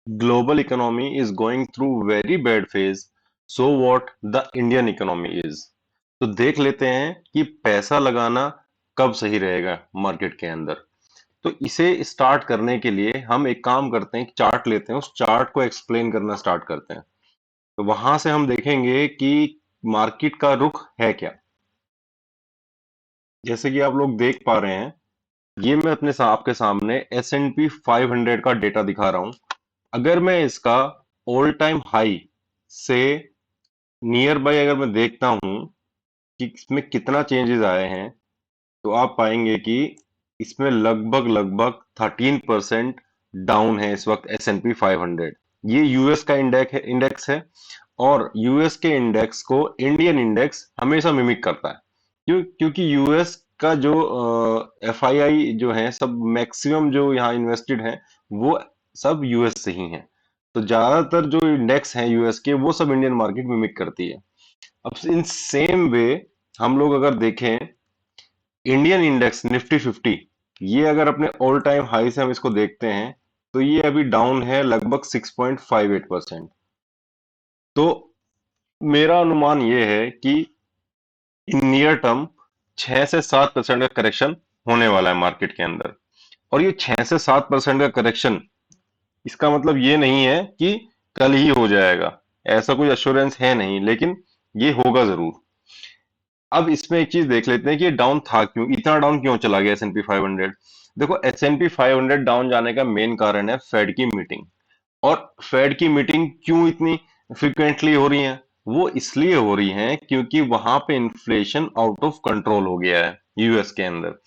Global economy is going through very bad phase. So what the Indian economy is. तो देख लेते हैं कि पैसा लगाना कब सही रहेगा मार्केट के अंदर। तो इसे स्टार्ट करने के लिए हम एक काम करते हैं, चार्ट लेते हैं, उस चार्ट को एक्सप्लेन करना स्टार्ट करते हैं। तो वहां से हम देखेंगे कि मार्केट का रुख है क्या। जैसे कि आप लोग देख पा रहे हैं, ये मैं आपके सामने S&P 500 का डेटा दिखा रहा हूं। अगर मैं इसका ऑल टाइम हाई से नियर बाय अगर मैं देखता हूं कि इसमें कितना चेंजेस आए हैं, तो आप पाएंगे कि इसमें लगभग लगभग 13% डाउन है इस वक्त S&P 500। ये यूएस का इंडेक्स है और यूएस के इंडेक्स को इंडियन इंडेक्स हमेशा मिमिक करता है। क्योंकि यूएस का जो एफआईआई जो है, सब मैक्सिमम जो यहाँ इन्वेस्टेड है वो सब यूएस से ही है। तो ज्यादातर जो इंडेक्स हैं यूएस के, वो सब इंडियन मार्केट मिमिक करती है। अब इन सेम वे हम लोग अगर देखें, इंडियन इंडेक्स निफ्टी 50, ये अगर अपने ऑल टाइम हाई से हम इसको देखते हैं, तो ये अभी डाउन है लगभग 6.58%। तो मेरा अनुमान ये है कि इन नियर टर्म 6 से 7% का करेक्शन होने वाला है मार्केट के अंदर। और ये 6 से 7% का करेक्शन, इसका मतलब ये नहीं है कि कल ही हो जाएगा, ऐसा कोई अश्योरेंस है नहीं, लेकिन ये होगा जरूर। अब इसमें एक चीज देख लेते हैं कि ये डाउन था क्यों, इतना डाउन क्यों चला गया S&P 500। देखो, S&P 500 डाउन जाने का मेन कारण है फेड की मीटिंग। और फेड की मीटिंग क्यों इतनी फ्रिक्वेंटली हो रही है? वो इसलिए हो रही है क्योंकि वहां पे इन्फ्लेशन आउट ऑफ कंट्रोल हो गया है यूएस के अंदर।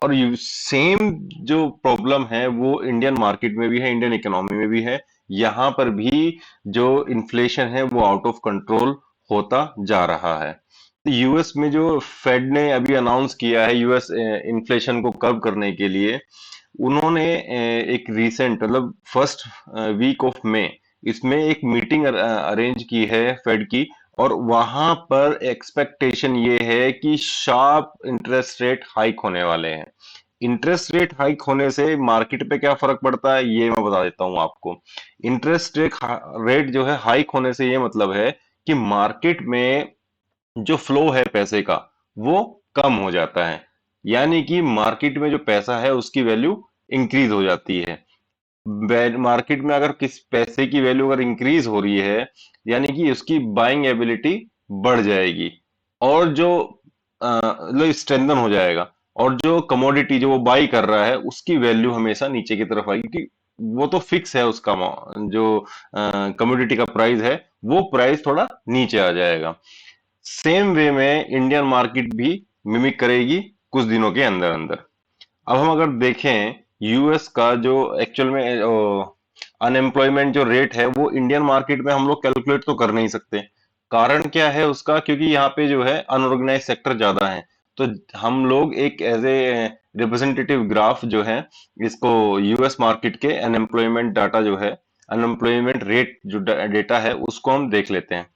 और सेम जो प्रॉब्लम है वो इंडियन मार्केट में भी है, इंडियन इकोनॉमी में भी है। यहाँ पर भी जो इन्फ्लेशन है वो आउट ऑफ कंट्रोल होता जा रहा है। यूएस में जो फेड ने अभी अनाउंस किया है यूएस इन्फ्लेशन को कर्व करने के लिए, उन्होंने एक रीसेंट मतलब फर्स्ट वीक ऑफ मई इसमें एक मीटिंग अरेंज की है फेड की। और वहां पर एक्सपेक्टेशन ये है कि शार्प इंटरेस्ट रेट हाइक होने वाले हैं। इंटरेस्ट रेट हाइक होने से मार्केट पे क्या फर्क पड़ता है, ये मैं बता देता हूं आपको। इंटरेस्ट रेट जो है हाइक होने से ये मतलब है कि मार्केट में जो फ्लो है पैसे का, वो कम हो जाता है। यानी कि मार्केट में जो पैसा है उसकी वैल्यू इंक्रीज हो जाती है। मार्केट में अगर किस पैसे की वैल्यू अगर इंक्रीज हो रही है, यानी कि उसकी बाइंग एबिलिटी बढ़ जाएगी। और जो मतलब स्ट्रेंथन हो जाएगा। और जो कमोडिटी जो वो बाई कर रहा है उसकी वैल्यू हमेशा नीचे की तरफ आएगी, क्योंकि वो तो फिक्स है उसका जो कमोडिटी का प्राइस है, वो प्राइस थोड़ा नीचे आ जाएगा। सेम वे में इंडियन मार्केट भी मिमिक करेगी कुछ दिनों के अंदर अंदर। अब हम अगर देखें यूएस का जो एक्चुअल में अनएम्प्लॉयमेंट जो रेट है, वो इंडियन मार्केट में हम लोग कैलकुलेट तो कर नहीं सकते। कारण क्या है उसका? क्योंकि यहाँ पे जो है अनऑर्गेनाइज सेक्टर ज्यादा है। तो हम लोग एक एज ए रिप्रेजेंटेटिव ग्राफ जो है, इसको यूएस मार्केट के अनएम्प्लॉयमेंट डाटा जो है, अनएम्प्लॉयमेंट रेट जो डेटा है, उसको हम देख लेते हैं।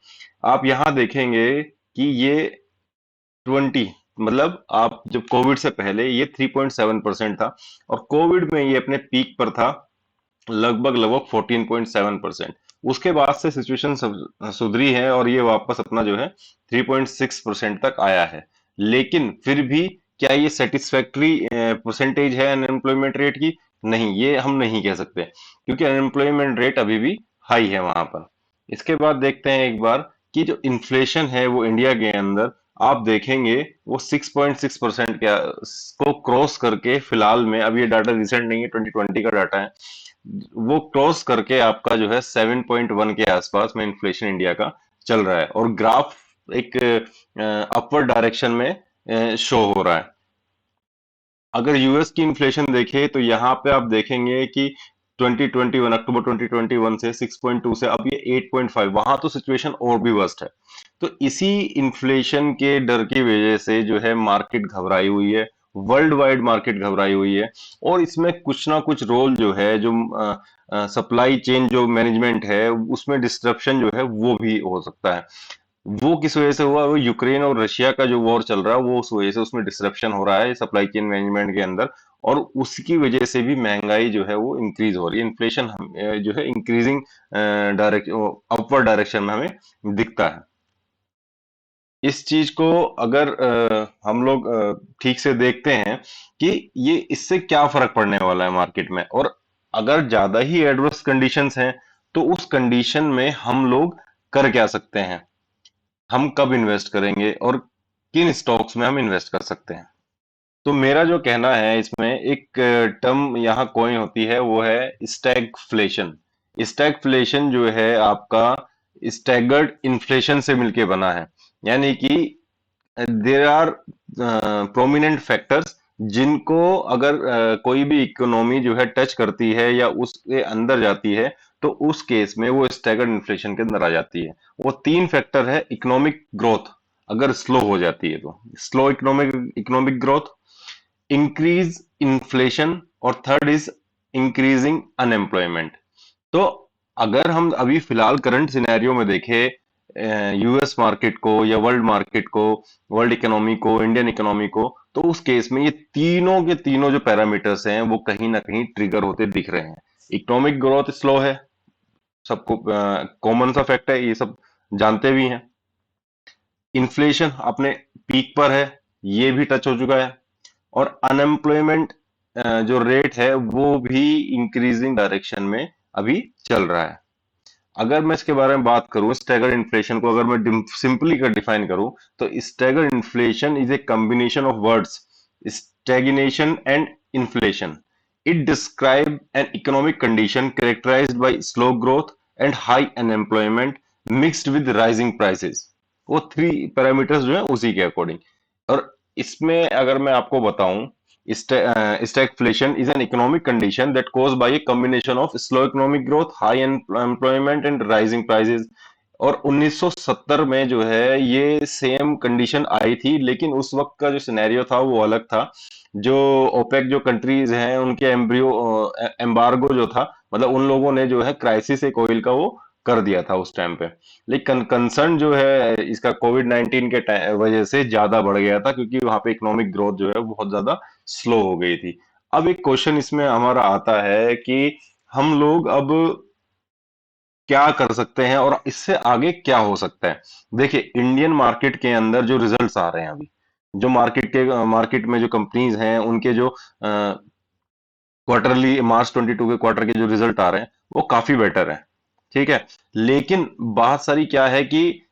आप यहाँ देखेंगे कि ये 20, मतलब आप जब कोविड से पहले ये 3.7% था, और कोविड में ये अपने पीक पर था लगभग लगभग 14.7%। उसके बाद से सिचुएशन सुधरी है और ये वापस अपना जो है 3.6% तक आया है। लेकिन फिर भी क्या ये सेटिस्फैक्टरी परसेंटेज है अनएम्प्लॉयमेंट रेट की? नहीं, ये हम नहीं कह सकते, क्योंकि अनएम्प्लॉयमेंट रेट अभी भी हाई है वहां पर। इसके बाद देखते हैं एक बार कि जो इन्फ्लेशन है वो इंडिया के अंदर आप देखेंगे वो 6.6% क्या को क्रॉस करके, फिलहाल में, अब ये डाटा रिसेंट नहीं है, 2020 का डाटा है, वो क्रॉस करके आपका जो है 7.1 के आसपास में इन्फ्लेशन इंडिया का चल रहा है। और ग्राफ एक अपवर्ड डायरेक्शन में शो हो रहा है। अगर यूएस की इन्फ्लेशन देखें तो यहाँ पे आप देखेंगे कि 2021 अक्टूबर 2021 से 6.2 से अब ये 8.5, वहां तो सिचुएशन और भी वर्स्ट है। तो इसी इन्फ्लेशन के डर की वजह से जो है मार्केट घबराई हुई है, वर्ल्ड वाइड मार्केट घबराई हुई है। और इसमें कुछ ना कुछ रोल जो है, जो सप्लाई चेन जो मैनेजमेंट है उसमें डिस्ट्रप्शन जो है वो भी हो सकता है। वो किस वजह से हुआ? वो यूक्रेन और रशिया का जो वॉर चल रहा है, वो उस वजह से उसमें डिसरप्शन हो रहा है सप्लाई चेन मैनेजमेंट के अंदर। और उसकी वजह से भी महंगाई जो है वो इंक्रीज हो रही है। इन्फ्लेशन जो है इंक्रीजिंग डायरेक्ट अपवर्ड डायरेक्शन में हमें दिखता है। इस चीज को अगर हम लोग ठीक से देखते हैं कि ये इससे क्या फर्क पड़ने वाला है मार्केट में, और अगर ज्यादा ही एडवर्स कंडीशंस हैं तो उस कंडीशन में हम लोग कर क्या सकते हैं, हम कब इन्वेस्ट करेंगे और किन स्टॉक्स में हम इन्वेस्ट कर सकते हैं। तो मेरा जो कहना है इसमें, एक टर्म यहाँ कॉइन होती है, वो है स्टैगफ्लेशन। स्टैगफ्लेशन जो है आपका स्टैगर्ड इन्फ्लेशन से मिलके बना है। यानी कि देर आर प्रोमिनेंट फैक्टर्स जिनको अगर कोई भी इकोनॉमी जो है टच करती है या उसके अंदर जाती है, तो उस केस में वो स्टैगर्ड इन्फ्लेशन के अंदर आ जाती है। वो तीन फैक्टर है। इकोनॉमिक ग्रोथ अगर स्लो हो जाती है, तो slow economic economic growth, increase inflation, और थर्ड इज इंक्रीजिंग अनएम्प्लॉयमेंट। तो अगर हम अभी फिलहाल करंट सिनेरियो में देखें यूएस मार्केट को या वर्ल्ड मार्केट को, वर्ल्ड इकोनॉमी को, इंडियन इकोनॉमी को, तो उस केस में ये तीनों के तीनों जो पैरामीटर्स हैं वो कहीं ना कहीं ट्रिगर होते दिख रहे हैं। इकोनॉमिक ग्रोथ स्लो है, सबको कॉमन सा फैक्ट है, ये सब जानते भी हैं। इन्फ्लेशन अपने पीक पर है, ये भी टच हो चुका है। और अनएम्प्लॉयमेंट जो रेट है वो भी इंक्रीजिंग डायरेक्शन में अभी चल रहा है। अगर मैं इसके बारे में बात करूं, स्टैगर इन्फ्लेशन को अगर मैं सिंपली कर डिफाइन करूं, तो stagger inflation is a combination of words stagnation and inflation. It describe an economic condition characterized by slow growth and high unemployment mixed with rising prices. वो थ्री पैरामीटर्स जो है उसी के अकॉर्डिंग। और इसमें अगर मैं आपको बताऊं, stagflation is an economic condition that caused by a combination of slow economic growth, high employment and rising prices। और 1970 में जो है ये सेम कंडीशन आई थी, लेकिन उस वक्त का जो सिनेरियो था वो अलग था। जो ओपेक जो कंट्रीज हैं उनके एम्बार्गो जो था, मतलब उन लोगों ने जो है क्राइसिस एक ऑयल का वो कर दिया था उस टाइम पे। लेकिन कंसर्न जो है इसका कोविड 19 के वजह से ज्यादा बढ़ गया था, क्योंकि वहां पे इकोनॉमिक ग्रोथ जो है वो बहुत ज्यादा स्लो हो गई थी। अब एक क्वेश्चन इसमें हमारा आता है कि हम लोग अब क्या कर सकते हैं और इससे आगे क्या हो सकता है। देखिए, इंडियन मार्केट के अंदर जो रिजल्ट्स आ रहे हैं अभी, जो मार्केट में जो कंपनीज हैं उनके जो क्वार्टरली मार्च 22 के क्वार्टर के जो रिजल्ट आ रहे हैं वो काफी बेटर है। ठीक है। लेकिन बात सारी क्या है कि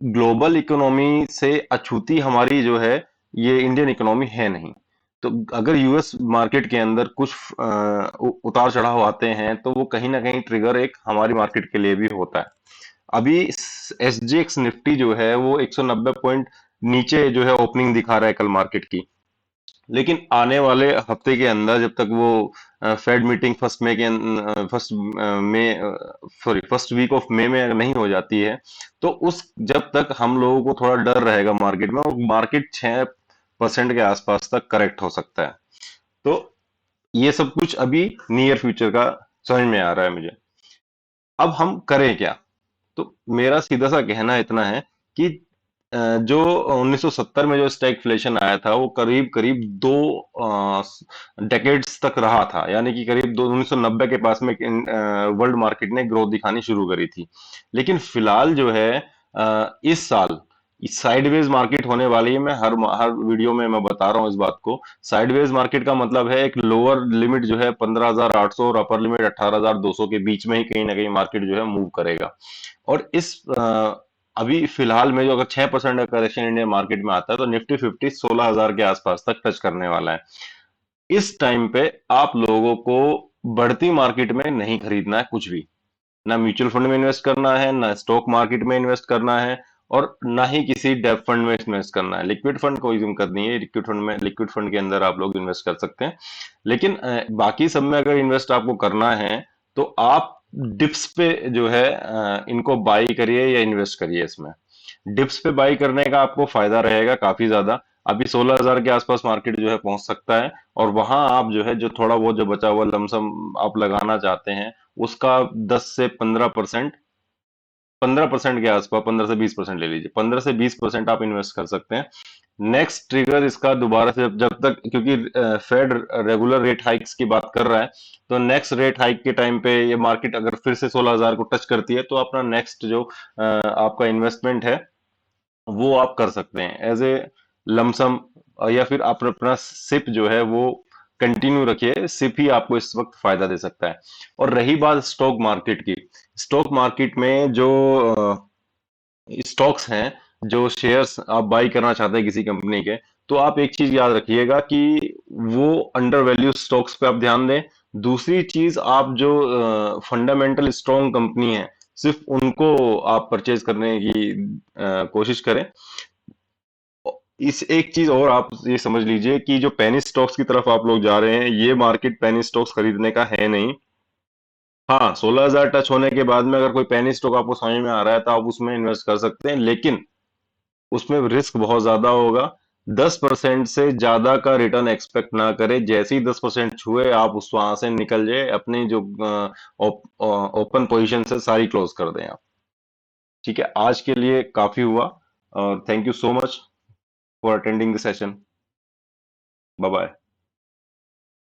ग्लोबल इकोनॉमी से अछूती हमारी जो है ये इंडियन इकोनॉमी है नहीं। तो अगर यूएस मार्केट के अंदर कुछ उतार चढ़ाव आते हैं तो वो कहीं ना कहीं ट्रिगर एक हमारी मार्केट के लिए भी होता है। अभी एसजीएक्स निफ्टी जो है वो 190 पॉइंट नीचे जो है ओपनिंग दिखा रहा है कल मार्केट की। लेकिन आने वाले हफ्ते के अंदर जब तक वो Fed meeting first week of May में अगर नहीं हो जाती है, तो उस जब तक हम लोगों को थोड़ा डर रहेगा मार्केट में, और मार्केट 6% के आसपास तक करेक्ट हो सकता है। तो ये सब कुछ अभी नियर फ्यूचर का समझ में आ रहा है मुझे। अब हम करें क्या? तो मेरा सीधा सा कहना इतना है कि जो 1970 में जो स्टैगफ्लेशन आया था वो करीब करीब दो डेकेड्स तक रहा था। यानी कि करीब 1990 के पास में वर्ल्ड मार्केट ने ग्रोथ दिखानी शुरू करी थी। लेकिन फिलहाल जो है इस साल साइडवेज मार्केट होने वाली है। मैं हर वीडियो में मैं बता रहा हूँ इस बात को। साइडवेज मार्केट का मतलब है एक लोअर लिमिट जो है 15,800 और अपर लिमिट 18,200 के बीच में ही कहीं ना कहीं मार्केट जो है मूव करेगा। और इस अभी फिलहाल में जो अगर 6% का करेक्शन इंडियन मार्केट में आता है, तो निफ्टी 50 16,000 के आसपास तक टच करने वाला है। इस टाइम पे आप लोगों को बढ़ती मार्केट में नहीं खरीदना है कुछ भी। ना म्यूचुअल फंड में इन्वेस्ट करना है, ना स्टॉक मार्केट में इन्वेस्ट करना है, और ना ही किसी डेप फंड में इन्वेस्ट करना है। लिक्विड फंड कोई दिक्कत नहीं है। लिक्विड फंड के अंदर आप लोग इन्वेस्ट कर सकते हैं। लेकिन बाकी सब में अगर इन्वेस्ट आपको करना है, तो आप डिप्स पे जो है इनको बाई करिए या इन्वेस्ट करिए इसमें। डिप्स पे बाई करने का आपको फायदा रहेगा काफी ज्यादा। अभी 16,000 के आसपास मार्केट जो है पहुंच सकता है, और वहां आप जो है जो थोड़ा बहुत जो बचा हुआ लमसम आप लगाना चाहते हैं, उसका 10 से 15% 15% के आसपास, 15 से 20% ले लीजिए, 15 से 20% आप इन्वेस्ट कर सकते हैं। नेक्स्ट ट्रिगर इसका दोबारा से जब तक, क्योंकि फेड रेगुलर रेट हाइक्स की बात कर रहा है, तो नेक्स्ट रेट हाइक के टाइम पे ये मार्केट अगर फिर से 16,000 को टच करती है, तो अपना नेक्स्ट जो आपका इन्वेस्टमेंट है वो आप कर सकते हैं एज ए लमसम, या फिर आप अपना सिप जो है वो कंटिन्यू रखिए। सिप ही आपको इस वक्त फायदा दे सकता है। और रही बात स्टॉक मार्केट की, स्टॉक मार्केट में जो स्टॉक्स हैं, जो शेयर्स आप बाई करना चाहते हैं किसी कंपनी के, तो आप एक चीज याद रखिएगा कि वो अंडर वैल्यू स्टॉक्स पे आप ध्यान दें। दूसरी चीज, आप जो फंडामेंटल स्ट्रॉन्ग कंपनी है, सिर्फ उनको आप परचेज करने की कोशिश करें। इस एक चीज और आप ये समझ लीजिए कि जो पेनी स्टॉक्स की तरफ आप लोग जा रहे हैं, ये मार्केट पेनी स्टॉक्स खरीदने का है नहीं। हाँ, 16,000 टच होने के बाद में अगर कोई पेनी स्टॉक आपको समझ में आ रहा है तो आप उसमें इन्वेस्ट कर सकते हैं, लेकिन उसमें रिस्क बहुत ज्यादा होगा। 10% से ज्यादा का रिटर्न एक्सपेक्ट ना करें। जैसे ही 10% छुए, आप उस वहां से निकल जाए, अपनी जो ओपन पोजीशन से सारी क्लोज कर दें आप। ठीक है, आज के लिए काफी हुआ, और thank you so much for attending the session. Bye bye.